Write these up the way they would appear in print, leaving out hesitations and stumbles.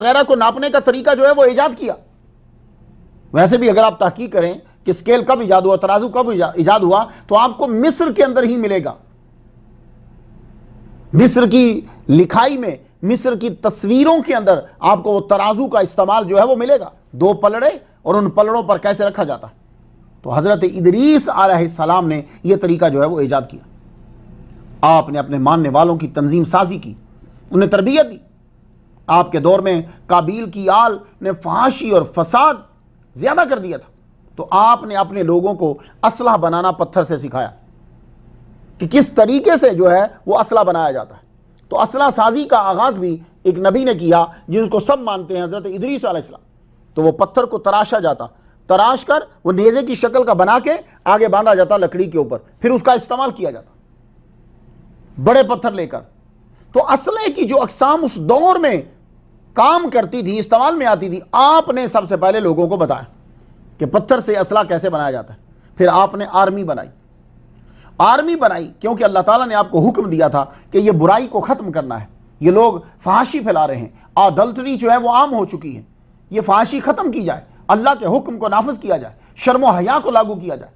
وغیرہ کو ناپنے کا طریقہ جو ہے وہ ایجاد کیا۔ ویسے بھی اگر آپ تحقیق کریں کہ اسکیل کب ایجاد ہوا، ترازو کب ایجاد ہوا، تو آپ کو مصر کے اندر ہی ملے گا۔ مصر کی لکھائی میں، مصر کی تصویروں کے اندر آپ کو وہ ترازو کا استعمال جو ہے وہ ملے گا، دو پلڑے اور ان پلڑوں پر کیسے رکھا جاتا ہے۔ تو حضرت ادریس علیہ السلام نے یہ طریقہ جو ہے وہ ایجاد کیا۔ آپ نے اپنے ماننے والوں کی تنظیم سازی کی، انہیں تربیت دی۔ آپ کے دور میں قابیل کی آل نے فحاشی اور فساد زیادہ کر دیا تھا، تو آپ نے اپنے لوگوں کو اسلحہ بنانا پتھر سے سکھایا کہ کس طریقے سے جو ہے وہ اسلحہ بنایا جاتا ہے۔ تو اسلحہ سازی کا آغاز بھی ایک نبی نے کیا جس کو سب مانتے ہیں، حضرت ادریس علیہ السلام۔ تو وہ پتھر کو تراشا جاتا، تراش کر وہ نیزے کی شکل کا بنا کے آگے باندھا جاتا لکڑی کے اوپر، پھر اس کا استعمال کیا جاتا بڑے پتھر لے کر۔ تو اسلحے کی جو اقسام اس دور میں کام کرتی تھی، استعمال میں آتی تھی، آپ نے سب سے پہلے لوگوں کو بتایا کہ پتھر سے اسلحہ کیسے بنایا جاتا ہے۔ پھر آپ نے آرمی بنائی کیونکہ اللہ تعالیٰ نے آپ کو حکم دیا تھا کہ یہ برائی کو ختم کرنا ہے۔ یہ لوگ فحاشی پھیلا رہے ہیں، اڈلٹری جو ہے وہ عام ہو چکی ہے، یہ فحاشی ختم کی جائے، اللہ کے حکم کو نافذ کیا جائے، شرم و حیا کو لاگو کیا جائے۔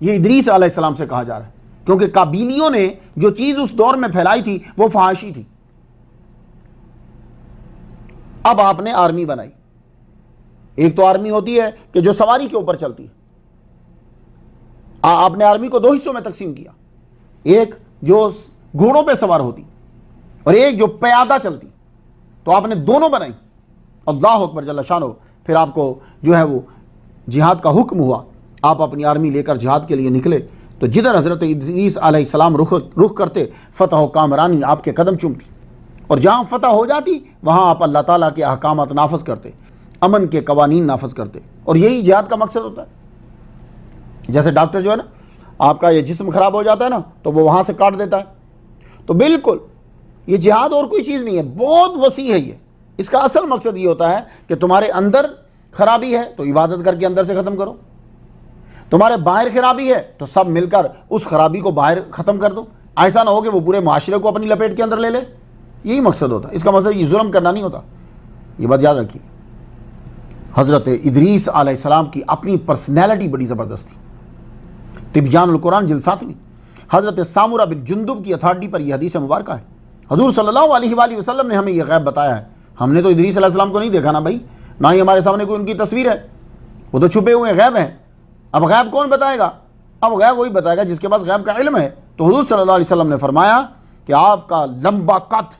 یہ ادریس علیہ السلام سے کہا جا رہا ہے، کیونکہ قابیلیوں نے جو چیز اس دور میں پھیلائی تھی وہ فحاشی تھی۔ اب آپ نے آرمی بنائی۔ ایک تو آرمی ہوتی ہے کہ جو سواری کے اوپر چلتی ہے، آپ نے آرمی کو دو حصوں میں تقسیم کیا، ایک جو گھوڑوں پہ سوار ہوتی اور ایک جو پیادہ چلتی۔ تو آپ نے دونوں بنائی، اللہ اکبر جل شانہ۔ پھر آپ کو جو ہے وہ جہاد کا حکم ہوا، آپ اپنی آرمی لے کر جہاد کے لیے نکلے۔ تو جدھر حضرت ادریس علیہ السلام رخ کرتے، فتح و کامرانی آپ کے قدم چومتی، اور جہاں فتح ہو جاتی وہاں آپ اللہ تعالیٰ کے احکامات نافذ کرتے، امن کے قوانین نافذ کرتے۔ اور یہی جہاد کا مقصد ہوتا ہے۔ جیسے ڈاکٹر جو ہے نا، آپ کا یہ جسم خراب ہو جاتا ہے نا تو وہ وہاں سے کاٹ دیتا ہے۔ تو بالکل یہ جہاد اور کوئی چیز نہیں ہے، بہت وسیع ہے یہ۔ اس کا اصل مقصد یہ ہوتا ہے کہ تمہارے اندر خرابی ہے تو عبادت کر کے اندر سے ختم کرو، تمہارے باہر خرابی ہے تو سب مل کر اس خرابی کو باہر ختم کر دو۔ ایسا نہ ہو کہ وہ پورے معاشرے کو اپنی لپیٹ کے اندر لے لے۔ یہی مقصد ہوتا ہے، اس کا مقصد یہ ظلم کرنا نہیں ہوتا، یہ بات یاد رکھیے۔ حضرت ادریس علیہ السلام کی اپنی پرسنالٹی بڑی زبردست تھی۔ تبیان القرآن جلد 7 حضرت سامورہ بن جندب کی اتھارٹی پر یہ حدیث مبارکہ ہے۔ حضور صلی اللہ علیہ وآلہ وسلم نے ہمیں یہ غیب بتایا ہے۔ ہم نے تو ادریس علیہ السلام کو نہیں دیکھا نا بھائی، نہ ہی ہمارے سامنے کوئی ان کی تصویر ہے، وہ تو چھپے ہوئے غیب ہیں۔ اب غیب کون بتائے گا؟ اب غیب وہی بتائے گا جس کے پاس غیب کا علم ہے۔ تو حضور صلی اللہ علیہ وسلم نے فرمایا کہ آپ کا لمبا قد،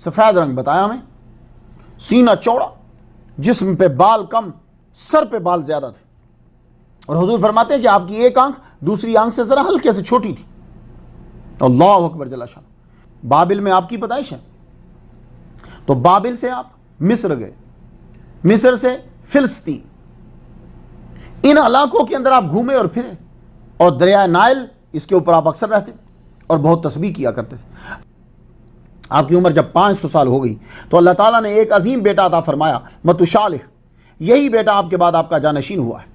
سفید رنگ بتایا ہمیں، سینہ چوڑا، جسم پہ بال کم، سر پہ بال زیادہ تھے۔ اور حضور فرماتے ہیں کہ آپ کی ایک آنکھ دوسری آنکھ سے ذرا ہلکے سے چھوٹی تھی۔ اللہ اکبر جل شان۔ بابل میں آپ کی پیدائش ہے، تو بابل سے آپ مصر گئے، مصر سے فلسطین، ان علاقوں کے اندر آپ گھومے اور پھرے، اور دریائے نائل اس کے اوپر آپ اکثر رہتے اور بہت تسبیح کیا کرتے تھے۔ آپ کی عمر جب 500 سال ہو گئی تو اللہ تعالیٰ نے ایک عظیم بیٹا عطا فرمایا، متشالح۔ یہی بیٹا آپ کے بعد آپ کا جانشین ہوا ہے۔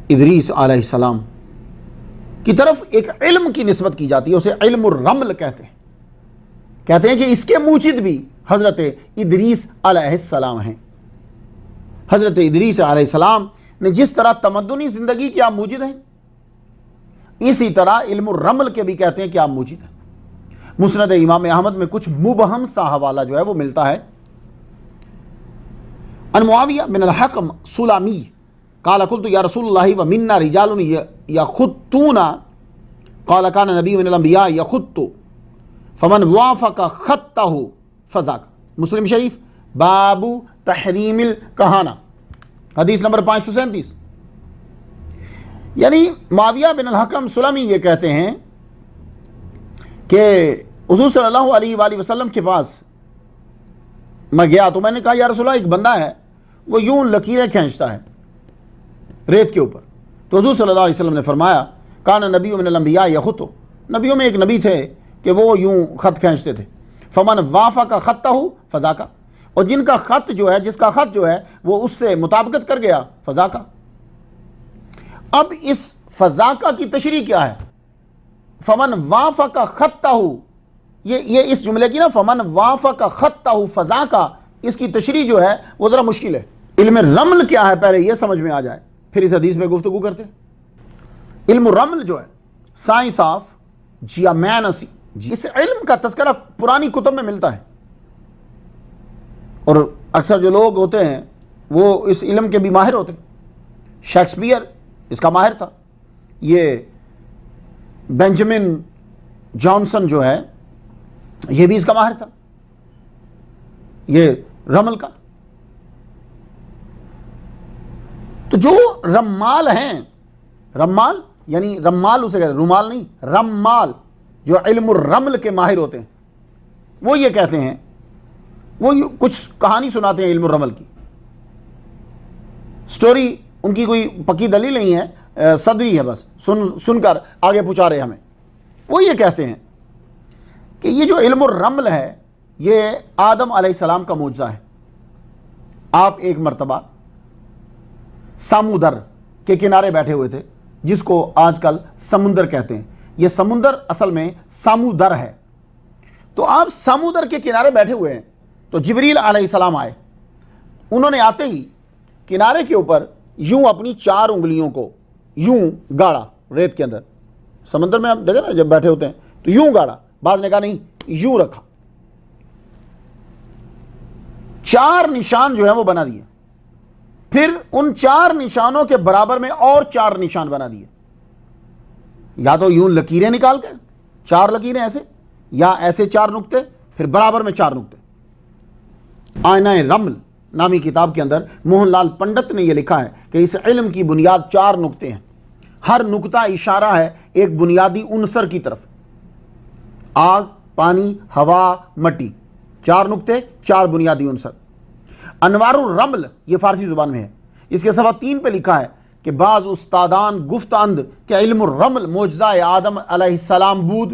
ادریس علیہ السلام کی طرف ایک علم کی نسبت کی جاتی ہے، اسے علم الرمل کہتے ہیں کہ اس کے موجد بھی حضرت ادریس علیہ السلام ہیں۔ حضرت ادریس علیہ السلام نے جس طرح تمدنی زندگی کے آپ موجد ہیں، اسی طرح علم الرمل کے بھی کہتے ہیں کہ آپ موجد ہیں۔ مسند امام احمد میں کچھ مبہم سا حوالہ جو ہے وہ ملتا ہے۔ ان معاویہ بن الحکم سلامی قال قلت یا رسول اللہ ومنا رجال یخطون قال کان نبی من الانبیاء یخط فمن وافق خطہ فذاک۔ مسلم شریف باب تحریم الکہانہ، حدیث نمبر 537۔ یعنی معاویہ بن الحکم سلمی یہ کہتے ہیں کہ حضور صلی اللہ علیہ وآلہ وسلم کے پاس میں گیا تو میں نے کہا یا رسول اللہ، ایک بندہ ہے وہ یوں لکیریں کھینچتا ہے ریت کے اوپر۔ تو حضور صلی اللہ علیہ وسلم نے فرمایا کان نبی من الانبیاء یخط، نبیوں میں ایک نبی تھے کہ وہ یوں خط کھینچتے تھے۔ فمن وافق خطہ فذاک، اور جن کا خط جو ہے، جس کا خط جو ہے وہ اس سے مطابقت کر گیا، فذاک۔ اب اس فذاک کی تشریح کیا ہے؟ فمن وافق خطہ، یہ اس جملے کی نا فمن وافق خطہ فذاکا، اس کی تشریح جو ہے وہ ذرا مشکل ہے۔ علم رمل کیا ہے پہلے یہ سمجھ میں آ جائے، پھر اس حدیث میں گفتگو کرتے ہیں۔ علم رمل جو ہے سائنس آف جیومینسی، اس علم کا تذکرہ پرانی کتب میں ملتا ہے، اور اکثر جو لوگ ہوتے ہیں وہ اس علم کے بھی ماہر ہوتے ہیں۔ شیکسپیئر اس کا ماہر تھا، یہ بینجامن جانسن جو ہے یہ بھی اس کا ماہر تھا، یہ رمل کا۔ تو جو رمال ہیں، رمال یعنی رمال اسے کہتے ہیں، رومال نہیں، رمال جو علم الرمل کے ماہر ہوتے ہیں، وہ یہ کہتے ہیں، وہ کچھ کہانی سناتے ہیں علم الرمل کی، سٹوری ان کی کوئی پکی دلیل نہیں ہے، صدری ہے، بس سن کر آگے پہنچا رہے ہمیں۔ وہ یہ کہتے ہیں کہ یہ جو علم الرمل ہے یہ آدم علیہ السلام کا معجزہ ہے۔ آپ ایک مرتبہ سامودر کے کنارے بیٹھے ہوئے تھے، جس کو آج کل سمندر کہتے ہیں۔ یہ سمندر اصل میں سامودر ہے۔ تو آپ سامودر کے کنارے بیٹھے ہوئے ہیں، تو جبریل علیہ السلام آئے۔ انہوں نے آتے ہی کنارے کے اوپر یوں اپنی 4 انگلیوں کو یوں گاڑا ریت کے اندر۔ سمندر میں آپ دیکھیں نا جب بیٹھے ہوتے ہیں تو یوں گاڑا، بعض نے کہا نہیں یوں رکھا، 4 نشان جو ہے وہ بنا دیے، پھر ان 4 نشانوں کے برابر میں اور 4 نشان بنا دیے، یا تو یوں لکیریں نکال کے 4 لکیریں ایسے، یا ایسے 4 نقطے، پھر برابر میں 4 نقطے۔ آئینہ رمل نامی کتاب کے اندر موہن لال پنڈت نے یہ لکھا ہے کہ اس علم کی بنیاد 4 نقطے ہیں، ہر نقطہ اشارہ ہے ایک بنیادی عنصر کی طرف، آگ، پانی، ہوا، مٹی، 4 نقطے، 4 بنیادی عنصر۔ انوار الرمل یہ فارسی زبان میں ہے، اس کے صفحہ 3 پہ لکھا ہے کہ بعض استادان گفتند کہ علم الرمل معجزہ آدم علیہ السلام بود،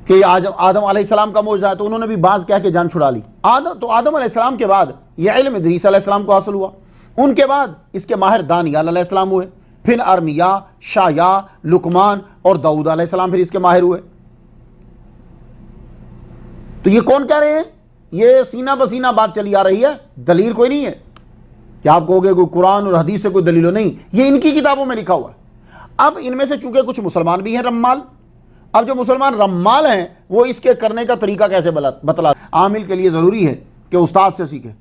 کہ آدم علیہ السلام کا معجزہ ہے، تو انہوں نے بھی بعض کہہ کے جان چھڑا لی۔ تو آدم علیہ السلام کے بعد یہ علم ادریس علیہ السلام کو حاصل ہوا، ان کے بعد اس کے ماہر دانیال علیہ السلام ہوئے، پھر ارمیا، شایا، لقمان اور داؤد علیہ السلام پھر اس کے ماہر ہوئے۔ تو یہ کون کہہ رہے ہیں؟ یہ سینہ بسینہ بات چلی آ رہی ہے، دلیل کوئی نہیں ہے کہ آپ کہو گے کوئی قرآن اور حدیث سے کوئی دلیل ہو، نہیں، یہ ان کی کتابوں میں لکھا ہوا ہے۔ اب ان میں سے چونکہ کچھ مسلمان بھی ہیں رمال، اب جو مسلمان رمال ہیں وہ اس کے کرنے کا طریقہ کیسے بتلا؟ عامل کے لیے ضروری ہے کہ استاد سے سیکھے،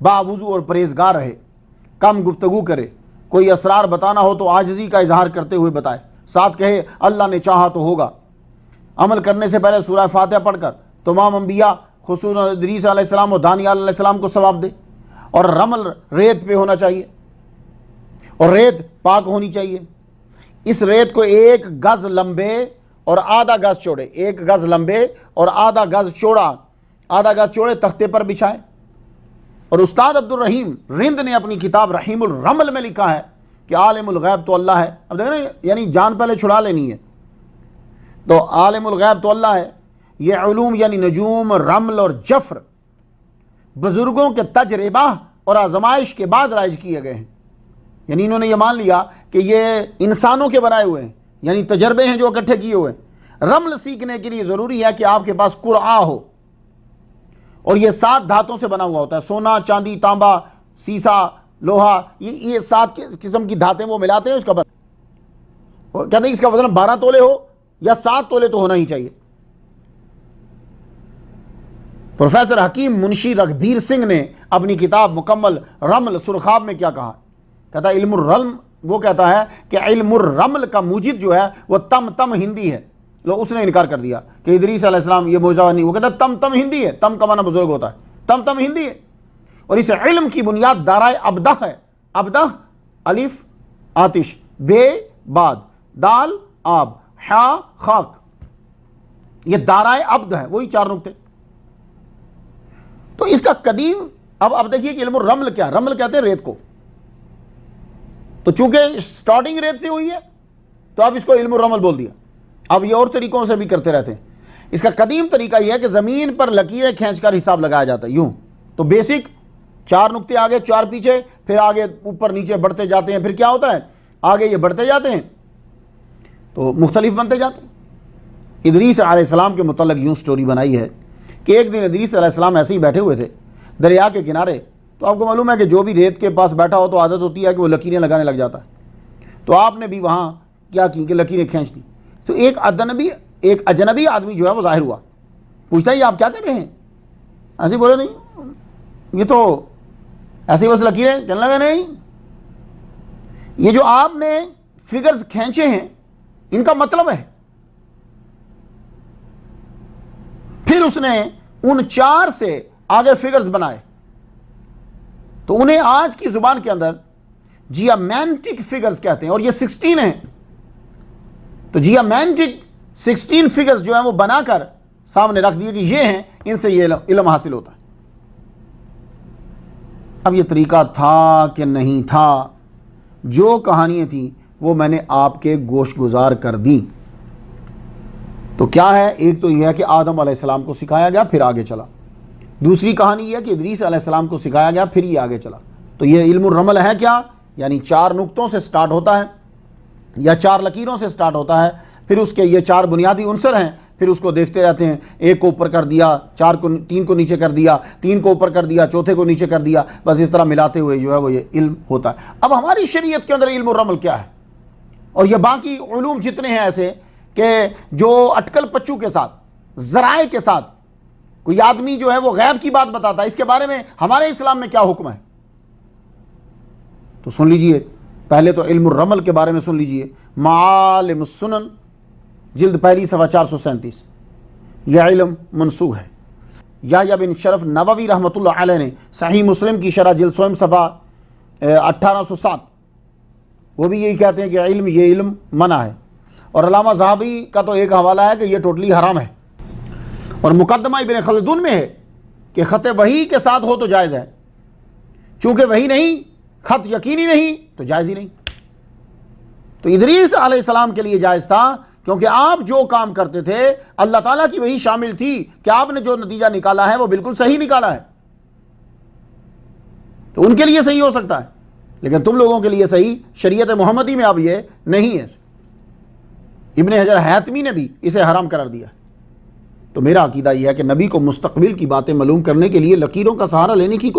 باوضو اور پرہیزگار رہے، کم گفتگو کرے، کوئی اسرار بتانا ہو تو عاجزی کا اظہار کرتے ہوئے بتائے، ساتھ کہے اللہ نے چاہا تو ہوگا۔ عمل کرنے سے پہلے سورہ فاتحہ پڑھ کر تمام انبیاء خصوصاً ادریس علیہ السلام اور دانیال علیہ السلام کو ثواب دے، اور رمل ریت پہ ہونا چاہیے، اور ریت پاک ہونی چاہیے۔ اس ریت کو 1 گز لمبے اور آدھا گز چوڑے، 1 گز لمبے اور آدھا گز چوڑے تختے پر بچھائے۔ اور استاد عبد الرحیم رند نے اپنی کتاب رحیم الرمل میں لکھا ہے کہ عالم الغیب تو اللہ ہے۔ اب دیکھیں نا، یعنی جان پہلے چھڑا لینی ہے، تو عالم الغیب تو اللہ ہے۔ یہ علوم یعنی نجوم، رمل اور جفر بزرگوں کے تجربہ اور آزمائش کے بعد رائج کیے گئے ہیں، یعنی انہوں نے یہ مان لیا کہ یہ انسانوں کے بنائے ہوئے ہیں، یعنی تجربے ہیں جو اکٹھے کیے ہوئے ہیں۔ رمل سیکھنے کے لیے ضروری ہے کہ آپ کے پاس قرآ ہو، اور یہ 7 دھاتوں سے بنا ہوا ہوتا ہے، سونا، چاندی، تانبا، سیسا، لوہا، یہ 7 قسم کی دھاتیں وہ ملاتے ہیں، اس کا کہتے ہیں اس کا وزن 12 تولے ہو یا 7 تولے تو ہونا ہی چاہیے۔ پروفیسر حکیم منشی رگھبیر سنگھ نے اپنی کتاب مکمل رمل سرخاب میں کیا کہا؟ کہتا ہے علم الرمل، وہ کہتا ہے کہ علم الرمل کا موجد جو ہے وہ تم ہندی ہے۔ لو اس نے انکار کر دیا کہ ادریس علیہ السلام یہ معجزہ نہیں، وہ کہتا ہے تم ہندی ہے، تم کا معنی بزرگ ہوتا ہے، تم ہندی ہے۔ اور اس علم کی بنیاد دارائے ابدہ ہے، ابدہ الف آتش، بے باد، دال آب، حا خاک، یہ دارائے ابد ہے، وہی 4 نقطے۔ تو اس کا قدیم اب دیکھیے کہ علم الرمل کیا، رمل کہتے ہیں ریت کو، تو چونکہ سٹارٹنگ ریت سے ہوئی ہے تو اب اس کو علم الرمل بول دیا۔ اب یہ اور طریقوں سے بھی کرتے رہتے ہیں۔ اس کا قدیم طریقہ یہ ہے کہ زمین پر لکیریں کھینچ کر حساب لگایا جاتا ہے، یوں تو بیسک 4 نقطے آگے 4 پیچھے، پھر آگے اوپر نیچے بڑھتے جاتے ہیں، پھر کیا ہوتا ہے آگے یہ بڑھتے جاتے ہیں تو مختلف بنتے جاتے ہیں۔ ادریس علیہ السلام کے متعلق یوں سٹوری بنائی ہے کہ ایک دن ادریس علیہ السلام ایسے ہی بیٹھے ہوئے تھے دریا کے کنارے. تو آپ کو معلوم ہے کہ جو بھی ریت کے پاس بیٹھا ہو تو عادت ہوتی ہے کہ وہ لکیریں لگانے لگ جاتا ہے. تو آپ نے بھی وہاں کیا کی کہ لکیریں کھینچ دی. تو ایک اجنبی آدمی جو ہے وہ ظاہر ہوا, پوچھتا ہے یہ آپ کیا کر رہے ہیں؟ ایسے بولے نہیں, یہ تو ایسے بس لکیریں چلنے لگے. نہیں, یہ جو آپ نے فگرز کھینچے ہیں ان کا مطلب ہے. پھر اس نے ان 4 سے آگے فگرز بنائے تو انہیں آج کی زبان کے اندر جیامینٹک فگرز کہتے ہیں, اور یہ 16 ہیں. تو جیامینٹک 16 فگرز جو ہیں وہ بنا کر سامنے رکھ دیے کہ یہ ہیں, ان سے یہ علم حاصل ہوتا ہے. اب یہ طریقہ تھا کہ نہیں تھا, جو کہانیاں تھیں وہ میں نے آپ کے گوش گزار کر دیں. تو کیا ہے, ایک تو یہ ہے کہ آدم علیہ السلام کو سکھایا گیا پھر آگے چلا. دوسری کہانی یہ ہے کہ ادریس علیہ السلام کو سکھایا گیا پھر یہ آگے چلا. تو یہ علم الرمل ہے کیا؟ یعنی 4 نقطوں سے سٹارٹ ہوتا ہے یا 4 لکیروں سے سٹارٹ ہوتا ہے, پھر اس کے یہ 4 بنیادی عنصر ہیں, پھر اس کو دیکھتے رہتے ہیں. ایک کو اوپر کر دیا, 3 کو نیچے کر دیا, 3 کو اوپر کر دیا, چوتھے کو نیچے کر دیا, بس اس طرح ملاتے ہوئے جو ہے وہ یہ علم ہوتا ہے. اب ہماری شریعت کے اندر علم الرمل کیا ہے, اور یہ باقی علوم جتنے ہیں ایسے کہ جو اٹکل پچو کے ساتھ, ذرائع کے ساتھ کوئی آدمی جو ہے وہ غیب کی بات بتاتا ہے, اس کے بارے میں ہمارے اسلام میں کیا حکم ہے؟ تو سن لیجئے, پہلے تو علم الرمل کے بارے میں سن لیجئے. معالم السنن جلد پہلی صفحہ 437, یہ علم منسوخ ہے. یحییٰ بن شرف نووی رحمۃ اللہ علیہ نے صحیح مسلم کی شرح جلد 100 صفحہ 1807 وہ بھی یہی کہتے ہیں کہ یہ علم منع ہے. اور علامہ ذہبی کا تو ایک حوالہ ہے کہ یہ ٹوٹلی حرام ہے. اور مقدمہ ابن خلدون میں ہے کہ خط وحی کے ساتھ ہو تو جائز ہے, چونکہ وحی نہیں, خط یقینی نہیں تو جائز ہی نہیں. تو ادریس علیہ السلام کے لیے جائز تھا کیونکہ آپ جو کام کرتے تھے اللہ تعالیٰ کی وحی شامل تھی کہ آپ نے جو نتیجہ نکالا ہے وہ بالکل صحیح نکالا ہے, تو ان کے لیے صحیح ہو سکتا ہے, لیکن تم لوگوں کے لیے صحیح شریعت محمدی میں اب یہ نہیں ہے. ابن حجر حیتمی نے بھی اسے حرام قرار دیا. تو میرا عقیدہ یہ ہے کہ نبی کو مستقبل کی باتیں معلوم کرنے کے لیے لکیروں کا سہارا لینے کی